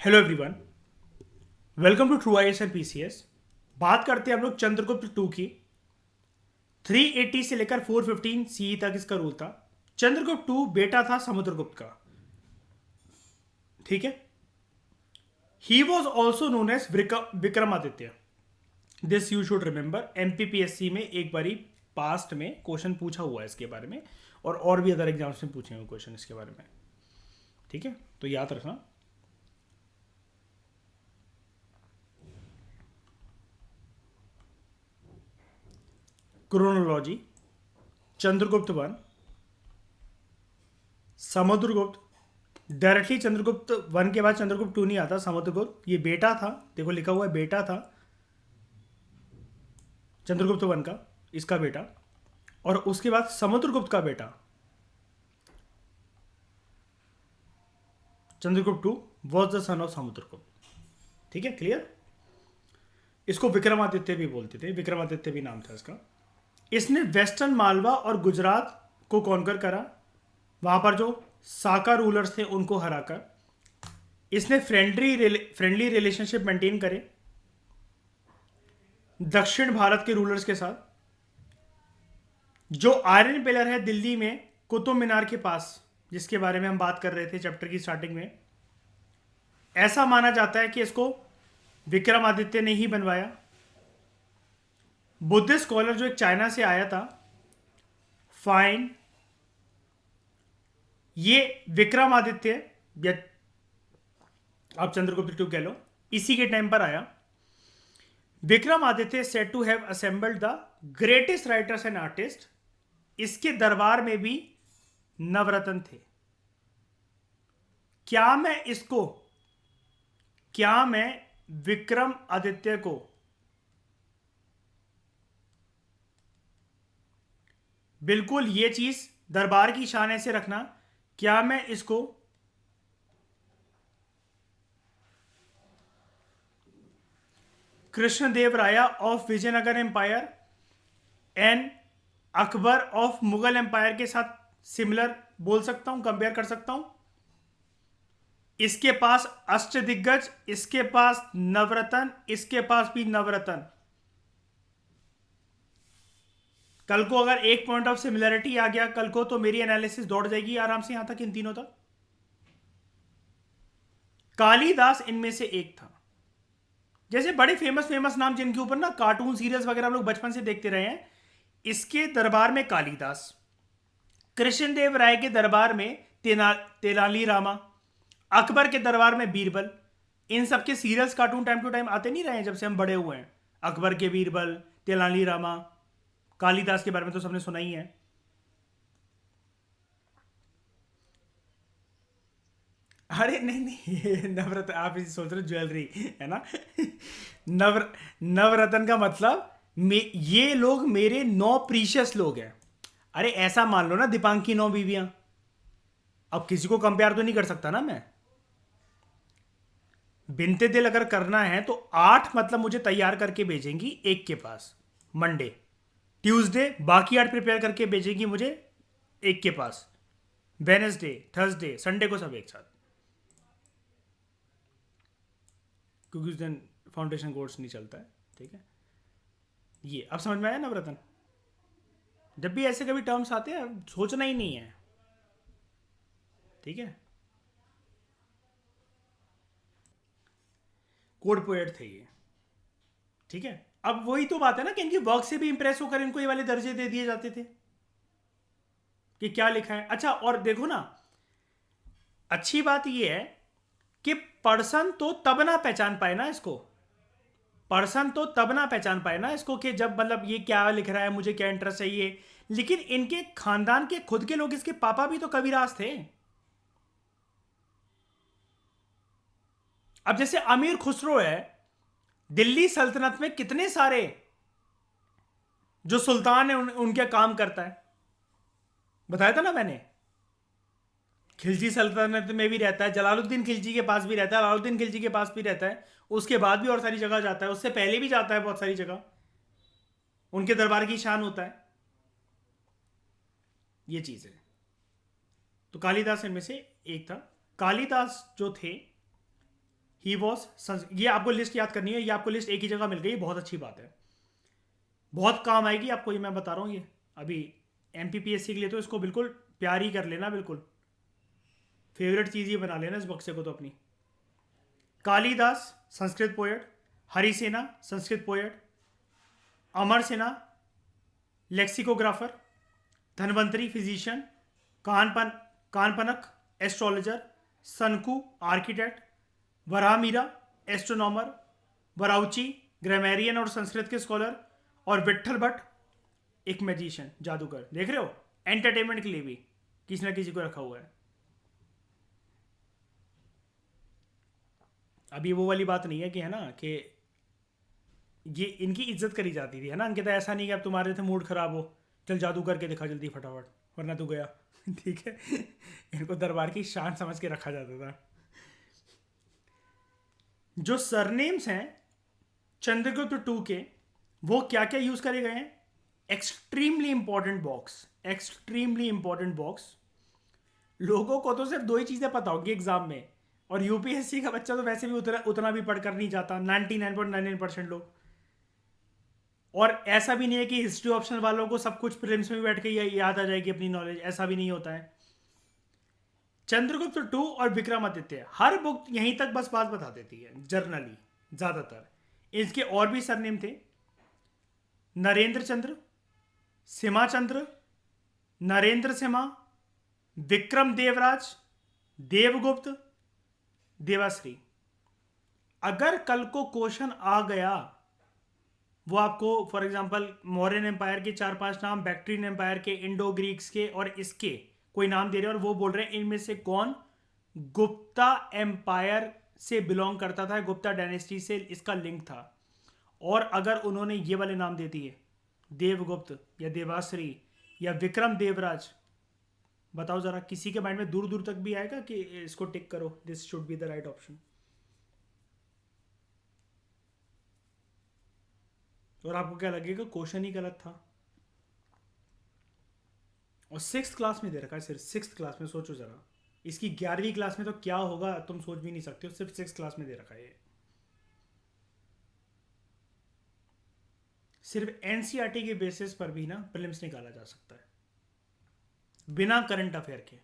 Hello everyone, welcome to true IAS and PCS. बात करते हैं हम लोग चंद्रगुप्त टू की। 380 से लेकर 415 सीई तक इसका रूल था। चंद्रगुप्त टू बेटा था समुद्रगुप्त का। ठीक है। He was also known as Vikramaditya. This you should remember. MPPSC में एक बारी पास्ट में क्वेश्चन पूछा हुआ है इसके बारे में, और भी अदर एग्जाम्स में पूछे हुए क्वेश्चन इसके बारे में। ठीक है, तो याद रखना। Chronology: Chandragupta one, Samudragupta. Directly Chandragupta one के बाद चंद्रगुप्त टू नहीं आता। समुद्रगुप्त ये बेटा था, देखो लिखा हुआ है बेटा था चंद्रगुप्त वन का, इसका बेटा। और उसके बाद समुद्रगुप्त का बेटा Chandragupta two was the son of Samudragupta. ठीक है, क्लियर। इसको विक्रमादित्य भी बोलते थे, विक्रमादित्य भी नाम था इसका। इसने वेस्टर्न मालवा और गुजरात को कॉन्कर करा, वहां पर जो साका रूलर्स थे उनको हराकर। इसने फ्रेंडली रिलेशनशिप मेंटेन करे दक्षिण भारत के रूलर्स के साथ। जो आयरन पिलर है दिल्ली में कुतुब मीनार के पास, जिसके बारे में हम बात कर रहे थे चैप्टर की स्टार्टिंग में, ऐसा माना जाता है कि इसको विक्रमादित्य ने ही बनवाया। बुद्धिस्ट स्कॉलर जो एक चाइना से आया था, फाइन, ये विक्रमादित्य या आप चंद्रगुप्त टू कह लो, इसी के टाइम पर आया। Vikramaditya said to have assembled the greatest writers and artist. इसके दरबार में भी नवरत्न थे। क्या मैं विक्रम आदित्य को बिल्कुल ये चीज दरबार की शान से रखना, क्या मैं इसको Krishnadeva Raya of Vijayanagara empire and Akbar of Mughal empire के साथ सिमिलर बोल सकता हूं, कंपेयर कर सकता हूं? इसके पास अष्टदिग्गज, इसके पास नवरत्न, इसके पास भी नवरत्न। कल को अगर एक पॉइंट ऑफ सिमिलरिटी आ गया कल को, तो मेरी एनालिसिस दौड़ जाएगी आराम से यहां तक, इन तीनों तक। कालिदास इनमें से एक था। जैसे बड़े फेमस फेमस नाम जिनके ऊपर ना कार्टून सीरियल्स वगैरह हम लोग बचपन से देखते रहे हैं, इसके दरबार में कालिदास, कृष्णदेव राय के दरबार में तेनाली रामा, अकबर के दरबार में बीरबल। इन सब के serials cartoon time to time आते नहीं रहे हैं जब से हम बड़े हुए हैं। अकबर के बीरबल, तेनाली रामा, कालिदास के बारे में तो सबने सुना ही है। अरे नहीं नहीं, ये नवरत्न आप इसे सोच रहे हो ज्वेलरी है ना। नवरत्न का मतलब ये लोग मेरे 9 प्रीशियस लोग हैं। अरे ऐसा मान लो ना, दीपांकी 9 बीवियां। अब किसी को कंपेयर तो नहीं कर सकता ना मैं। बिनते दिल अगर करना है तो 8 मतलब मुझे तैयार करके भेजेंगी एक के पास मंडे, ट्यूसडे बाकी 8 प्रिपेयर करके भेजेंगी मुझे एक के पास, वेनेसडे, थर्सडे, संडे को सब एक साथ, क्योंकि उस दिन फाउंडेशन कोर्स नहीं चलता है। ठीक है, ये अब समझ में आया नवरत्न। जब भी ऐसे कभी टर्म्स आते हैं सोचना ही नहीं है। ठीक है, कोड पोएट थे ये। ठीक है, अब वही तो बात है ना कि इनकी वर्क से भी इंप्रेस होकर इनको ये वाले दर्जे दे दिए जाते थे कि क्या लिखा है। अच्छा, और देखो ना, अच्छी बात ये है कि पर्सन तो तब ना पहचान पाए ना इसको, पर्सन तो तब ना पहचान पाए ना इसको कि जब मतलब ये क्या लिख रहा है, मुझे क्या इंटरेस्ट है ये। लेकिन इनके खानदान के खुद के लोग, इसके पापा भी तो कविराज थे। अब जैसे अमीर खुसरो है, दिल्ली सल्तनत में कितने सारे जो सुल्तान है उनके काम करता है, बताया था ना मैंने। खिलजी सल्तनत में भी रहता है, जलालुद्दीन खिलजी के पास भी रहता है, अलाउद्दीन खिलजी के पास भी रहता है, उसके बाद भी और सारी जगह जाता है, उससे पहले भी जाता है बहुत सारी जगह, उनके दरबार की शान होता है। ये चीज है। तो कालिदास इनमें से एक था। कालिदास जो थे, ही वॉज, ये आपको लिस्ट याद करनी है, ये आपको लिस्ट एक ही जगह मिल गई, बहुत अच्छी बात है, बहुत काम आएगी आपको, ये मैं बता रहा हूँ। ये अभी एमपीपीएससी के लिए तो इसको बिल्कुल प्यार ही कर लेना, बिल्कुल फेवरेट चीज़ ही बना लेना इस बक्से को तो अपनी। Kalidasa Sanskrit poet, Harisena Sanskrit poet, Amar Sinha lexicographer, Dhanvantari physician, कानपनक एस्ट्रोलॉजर, सनकू आर्किटेक्ट, वरामीरा एस्ट्रोनॉमर, वराउची ग्रामेरियन और संस्कृत के स्कॉलर, और विट्ठल भट्ट एक मैजिशियन जादूगर। देख रहे हो, एंटरटेनमेंट के लिए भी किसी ना किसी को रखा हुआ है। अब ये वो वाली बात नहीं है कि, है ना, कि ये इनकी इज्जत करी जाती थी, है ना अंकिता, ऐसा नहीं कि अब तुम्हारे थे मूड खराब हो, चल जादू करके दिखा जल्दी फटाफट, वरना तू गया। ठीक है, इनको दरबार की शान समझ के रखा जाता था। जो सरनेम्स हैं चंद्रगुप्त टू के, वो क्या क्या यूज करे गए हैं? Extremely important box, extremely important box. लोगों को तो सिर्फ दो ही चीजें पता होगी एग्जाम में, और यूपीएससी का बच्चा तो वैसे भी उतना भी पढ़कर नहीं जाता, 99.99% लोग। और ऐसा भी नहीं है कि हिस्ट्री ऑप्शन वालों को सब कुछ प्रीलिम्स में बैठ के याद आ जाएगी अपनी नॉलेज, ऐसा भी नहीं होता है। चंद्रगुप्त टू और विक्रमादित्य, हर बुक यहीं तक बस बात बता देती है जर्नली ज्यादातर। इसके और भी सरनेम थे, नरेंद्र चंद्र, सिमाचंद्र, नरेंद्र सिम्हा, विक्रम देवराज, देवगुप्त, देवाश्री। अगर कल को क्वेश्चन आ गया, वो आपको फॉर एग्जांपल मौर्यन एम्पायर के 4-5 नाम, बैक्ट्रियन एम्पायर के, इंडो ग्रीक्स के और इसके कोई नाम दे रहे हैं, और वो बोल रहे हैं इनमें से कौन गुप्ता एम्पायर से बिलोंग करता था, गुप्ता डायनेस्टी से इसका लिंक था, और अगर उन्होंने ये वाले नाम दे दिए, देवगुप्त या देवाश्री या विक्रम देवराज, बताओ जरा, किसी के माइंड में दूर दूर तक भी आएगा कि इसको टिक करो, this should be the right option? और आपको क्या लगेगा, क्वेश्चन ही गलत था। और 6th क्लास में दे रखा है, सिर्फ 6th क्लास में, सोचो जरा। इसकी 11वीं क्लास में तो क्या होगा तुम सोच भी नहीं सकते हो, सिर्फ 6th क्लास में दे रखा है ये। सिर्फ एनसीईआरटी के बेसिस पर भी ना प्रीलिम्स निकाला जा सकता है, बिना करंट अफेयर के,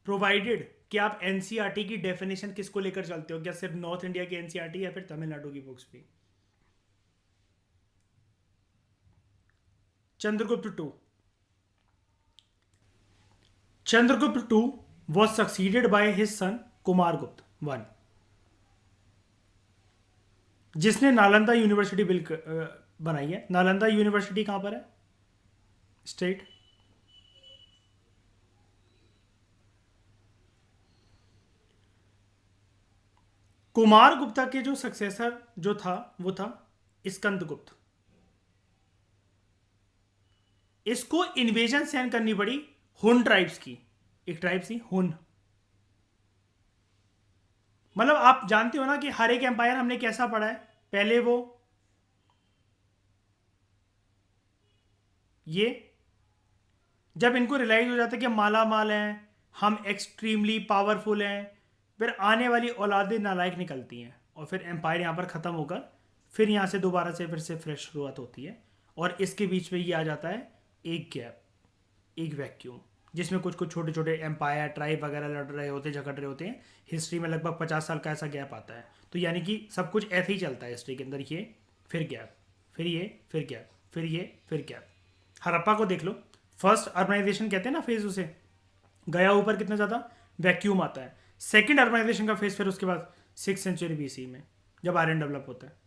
प्रोवाइडेड कि आप एनसीईआरटी की डेफिनेशन किसको लेकर चलते हो, क्या सिर्फ नॉर्थ इंडिया की एनसीईआरटी या फिर तमिलनाडु की बुक्स भी। Chandragupta two was succeeded by his son Kumaragupta one, जिसने नालंदा यूनिवर्सिटी बनाई है। नालंदा यूनिवर्सिटी कहां पर है? स्टेट। कुमार गुप्ता के जो सक्सेसर जो था वो था स्कंदगुप्त। इसको इन्वेजन सहन करनी पड़ी हुन ट्राइब्स की, एक ट्राइब थी हुन। मतलब आप जानते हो ना कि हर एक एम्पायर हमने कैसा पढ़ा है, पहले वो ये, जब इनको रियलाइज हो जाता है कि माला माल हैं, हम एक्सट्रीमली पावरफुल हैं, फिर आने वाली औलादें नालायक निकलती हैं, और फिर एम्पायर यहाँ पर ख़त्म होकर फिर यहाँ से दोबारा से फिर से फ्रेश शुरुआत होती है। और इसके बीच में ये आ जाता है एक गैप, एक वैक्यूम, जिसमें कुछ कुछ छोटे छोटे एम्पायर ट्राइब वगैरह लड़ रहे होते हैं, झगड़ रहे होते हैं। हिस्ट्री में लगभग 50 साल का ऐसा गैप आता है। तो यानी कि सब कुछ ऐसे ही चलता है हिस्ट्री के अंदर, ये फिर गैप, फिर ये, फिर गैप, फिर ये, फिर गैप। हड़प्पा को देख लो, फर्स्ट अर्बनाइजेशन कहते हैं ना फेज उसे, गया ऊपर कितना ज़्यादा वैक्यूम आता है। सेकंड अर्बनाइजेशन का फेज फिर उसके बाद 6th सेंचुरी बीसी में जब आयरन डेवलप होता है।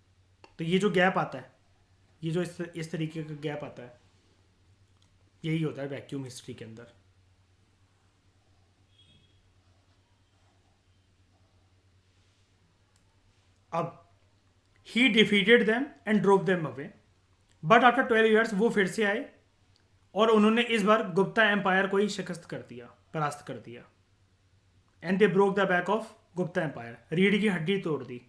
तो ये जो गैप आता है, ये जो इस तरीके का गैप आता है, यही होता है वैक्यूम हिस्ट्री के अंदर। अब ही defeated them and drove them away, but after 12 years वो फिर से आए और उन्होंने इस बार गुप्ता एम्पायर को ही शिकस्त कर दिया, परास्त कर दिया। And they broke the back of Gupta empire, रीढ़ की हड्डी तोड़ दी।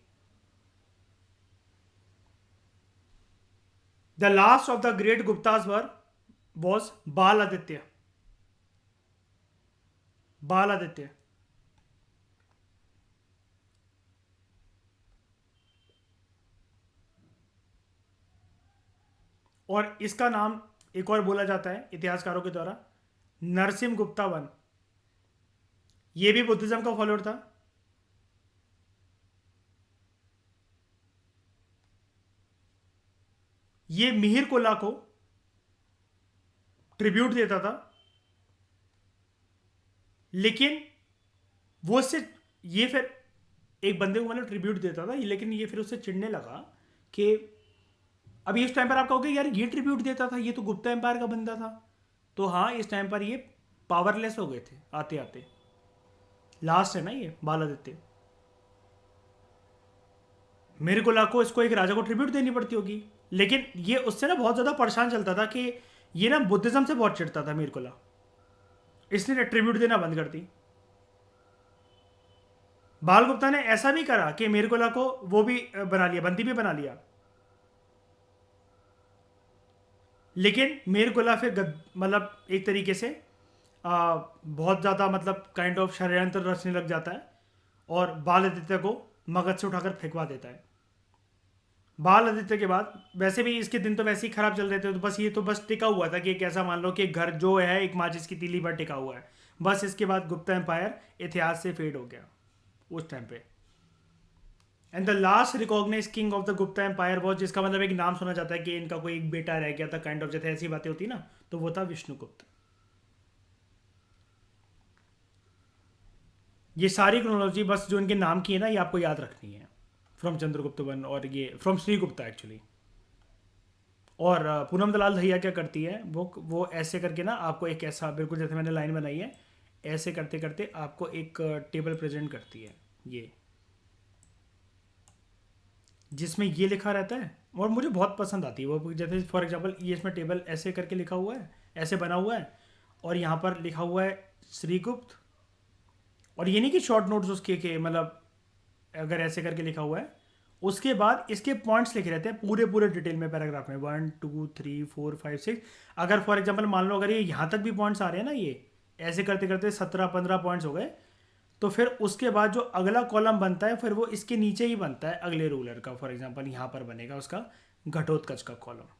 The last of the great Guptas वर वॉज बाल आदित्य। बाल आदित्य। और इसका नाम एक और बोला जाता है इतिहासकारों के द्वारा, नरसिम्ह गुप्ता वन। ये भी बुद्धिज्म का फॉलोअर था। ये मिहिर कोला को ट्रिब्यूट देता था, लेकिन वो उससे, ये फिर एक बंदे को मतलब ट्रिब्यूट देता था, लेकिन ये फिर उससे चिढ़ने लगा कि अभी इस टाइम पर आप कहोगे यार ये ट्रिब्यूट देता था, ये तो गुप्ता एम्पायर का बंदा था। तो हाँ, इस टाइम पर ये पावरलेस हो गए थे आते आते। लास्ट है ना ये बालादित्य। मेरे को लाखों इसको एक राजा को ट्रिब्यूट देनी पड़ती होगी, लेकिन ये उससे ना बहुत ज़्यादा परेशान चलता था कि ये ना बुद्धिज्म से बहुत चिढ़ता था मीर, इसने ट्रिब्यूट देना बंद कर दी। बाल गुप्ता ने ऐसा भी करा कि मीरकुला को वो भी बना लिया, बंदी भी बना लिया, लेकिन मीरकुला फिर मतलब एक तरीके से बहुत ज़्यादा मतलब काइंड ऑफ षड्यंत्र रचने लग जाता है और बाल आदित्य को मगध से उठाकर फेंकवा देता है। बाल आदित्य के बाद वैसे भी इसके दिन तो वैसे ही खराब चल रहे थे, तो बस ये तो बस टिका हुआ था कि एक ऐसा मान लो कि घर जो है एक माचिस की तीली पर टिका हुआ है। बस इसके बाद गुप्ता एम्पायर इतिहास से फेड हो गया उस टाइम पे। And the last recognise king of the Gupta empire was, जिसका मतलब एक नाम सुना जाता है कि इनका कोई एक बेटा रह गया था काइंड ऑफ, जैसे ऐसी बातें होती ना, तो वो था विष्णुगुप्त। ये सारी क्रोनोलॉजी बस जो इनके नाम की है ना, ये आपको याद रखनी है, फ्रॉम चंद्रगुप्त वन और ये फ्रॉम श्रीगुप्ता एक्चुअली। और पूनम दलाल दहिया क्या करती है, वो ऐसे करके ना आपको एक ऐसा बिल्कुल जैसे मैंने लाइन बनाई है, ऐसे करते करते आपको एक टेबल प्रेजेंट करती है ये, जिसमें ये लिखा रहता है। और मुझे बहुत पसंद आती है वो, जैसे फॉर एग्जांपल ये इसमें टेबल ऐसे करके लिखा हुआ है, ऐसे बना हुआ है, और यहाँ पर लिखा हुआ है श्रीगुप्त। और ये नहीं कि शॉर्ट नोट्स उसके के मतलब अगर ऐसे करके लिखा हुआ है, उसके बाद इसके पॉइंट्स लिखे रहते हैं पूरे पूरे डिटेल में पैराग्राफ में, 1 2 3 4 5 6। अगर फॉर एग्जांपल मान लो अगर ये यहाँ तक भी पॉइंट्स आ रहे हैं ना, ये ऐसे करते करते 17-15 पॉइंट्स हो गए, तो फिर उसके बाद जो अगला कॉलम बनता है फिर वो इसके नीचे ही बनता है अगले रूलर का। फॉर एग्जांपल यहाँ पर बनेगा उसका घटोत्कच का कॉलम।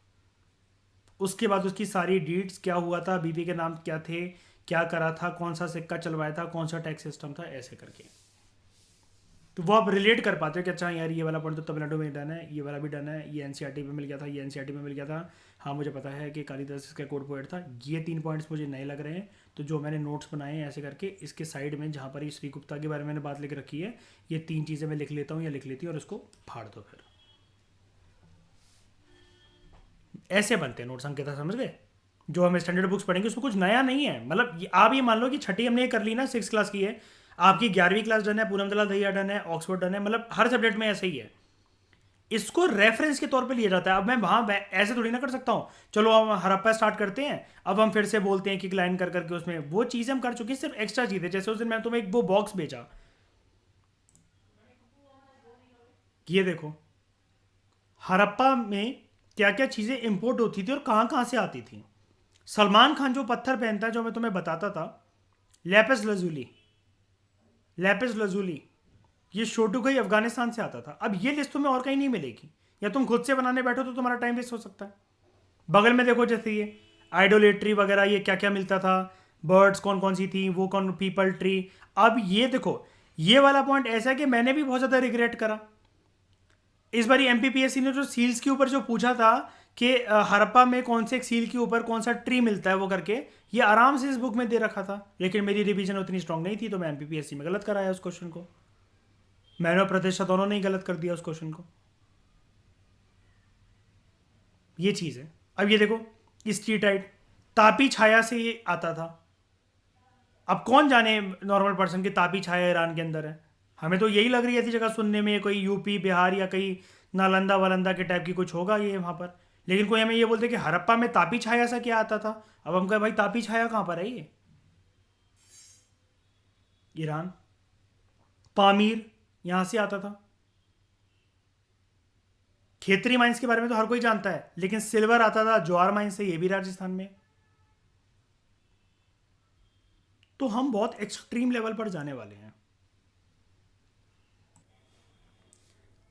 उसके बाद उसकी सारी डीट्स, क्या हुआ था, बीबी के नाम क्या थे, क्या करा था, कौन सा सिक्का चलवाया था, कौन सा टैक्स सिस्टम था, ऐसे करके। तो वो आप रिलेट कर पाते हो कि अच्छा यार ये वाला पॉइंट तो तमिलनाडु में डन है, ये वाला भी डन है, ये एनसीईआरटी में मिल गया था, ये एनसीईआरटी में मिल गया था। हाँ मुझे पता है कि कालिदास इसका कोड पोएट था। ये 3 पॉइंट्स मुझे नए लग रहे हैं, तो जो मैंने नोट्स बनाए हैं ऐसे करके इसके साइड में जहाँ पर ये श्री गुप्ता के बारे में मैंने बात लिख रखी है, ये 3 चीज़ें मैं लिख लेता हूँ या लिख लेती हूँ और उसको फाड़ दो। फिर ऐसे बनते हैं नोट्स, अंकिता समझ गए? जो हम स्टैंडर्ड बुक्स पढ़ेंगे उसमें कुछ नया नहीं है। मतलब आप ये मान लो कि छठी हमने कर ली ना, 6 क्लास की है, आपकी 11वीं क्लास डन है, पूनम दलाल दहिया डन है, ऑक्सफोर्ड डन है, मतलब हर सब्जेक्ट में ऐसे ही है। इसको रेफरेंस के तौर पे लिया जाता है। अब मैं वहां ऐसे थोड़ी ना कर सकता हूँ, चलो हम हड़प्पा स्टार्ट करते हैं, अब हम फिर से बोलते हैं कि लाइन कर करके उसमें वो चीज़ हम कर चुके हैं, सिर्फ एक्स्ट्रा चीज़ें। जैसे उस दिन मैं तुम्हें एक वो बॉक्स भेजा, ये देखो हड़प्पा में क्या क्या चीज़ें इंपोर्ट होती थी और कहाँ कहाँ से आती थी। सलमान खान जो पत्थर पहनता है, जो मैं तुम्हें बताता था, लैपिस लजूली, लैपिस लजूली, ये शोटुकई अफगानिस्तान से आता था। अब ये लिस्ट तुम्हें और कहीं नहीं मिलेगी, या तुम खुद से बनाने बैठो तो तुम्हारा टाइम वेस्ट हो सकता है। बगल में देखो जैसे ये आइडोलेट्री वगैरह, ये क्या क्या मिलता था, बर्ड्स कौन कौन सी थी, वो कौन, पीपल ट्री। अब ये देखो, ये वाला पॉइंट ऐसा है कि मैंने भी बहुत ज़्यादा रिग्रेट करा। इस बार एमपीपीएससी ने जो सील्स के ऊपर जो पूछा था कि हड़प्पा में कौन से एक सील के ऊपर कौन सा ट्री मिलता है वो करके, ये आराम से इस बुक में दे रखा था, लेकिन मेरी रिवीजन उतनी स्ट्रांग नहीं थी, तो मैं एमपीपीएससी में गलत कराया उस क्वेश्चन को। मैंने और प्रतिष्ठा दोनों ने ही गलत कर दिया उस क्वेश्चन को। ये चीज़ है। अब ये देखो स्ट्रीटाइट, तापी छाया से ये आता था। अब कौन जाने नॉर्मल पर्सन की तापी छाया ईरान के अंदर है, हमें तो यही लग रही है ऐसी जगह सुनने में, कोई यूपी बिहार या कहीं नालंदा वालंदा के टाइप की कुछ होगा ये वहाँ पर। लेकिन कोई हमें ये बोलते कि हड़प्पा में तापी छाया सा क्या आता था। अब हम कहें भाई तापी छाया कहाँ पर है ये? ईरान, पामीर यहाँ से आता था। खेतरी माइंस के बारे में तो हर कोई जानता है, लेकिन सिल्वर आता था ज्वार माइंस से, ये भी राजस्थान में। तो हम बहुत एक्सट्रीम लेवल पर जाने वाले हैं।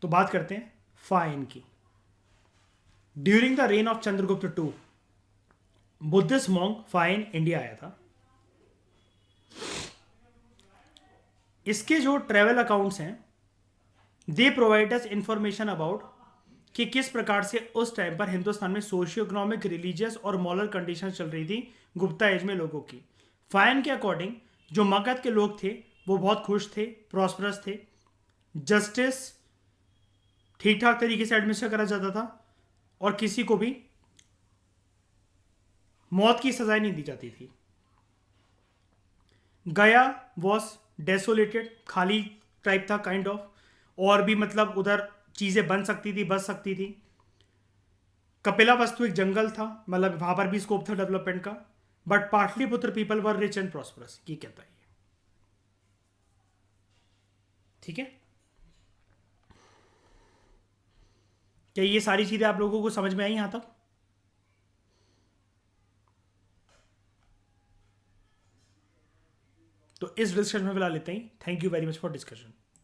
तो बात करते हैं फाइन की। During the reign of Chandragupta two, Buddhist monk Fahien India आया था। इसके जो ट्रेवल अकाउंट्स हैं, they provide us information about कि किस प्रकार से उस टाइम पर हिंदुस्तान में सोशियो इकोनॉमिक, रिलीजियस और मॉरल कंडीशन चल रही थी गुप्ता एज में लोगों की। फाइन के अकॉर्डिंग जो मगध के लोग थे वो बहुत खुश थे, प्रॉस्परस थे, जस्टिस ठीक ठाक तरीके से एडमिनिस्टर करा जाता था और किसी को भी मौत की सजाएं नहीं दी जाती थी। गया वॉज डेसोलेटेड, खाली टाइप था काइंड ऑफ, और भी मतलब उधर चीजें बन सकती थी, बच सकती थी। कपिला वस्तु एक जंगल था, मतलब वहां पर भी स्कोप था डेवलपमेंट का। But Pataliputra people were rich and prosperous, ये कहता है। ठीक है, क्या ये सारी चीजें आप लोगों को समझ में आई यहां तक? तो इस डिस्कशन में फिलहाल लेते ही। Thank you very much for discussion.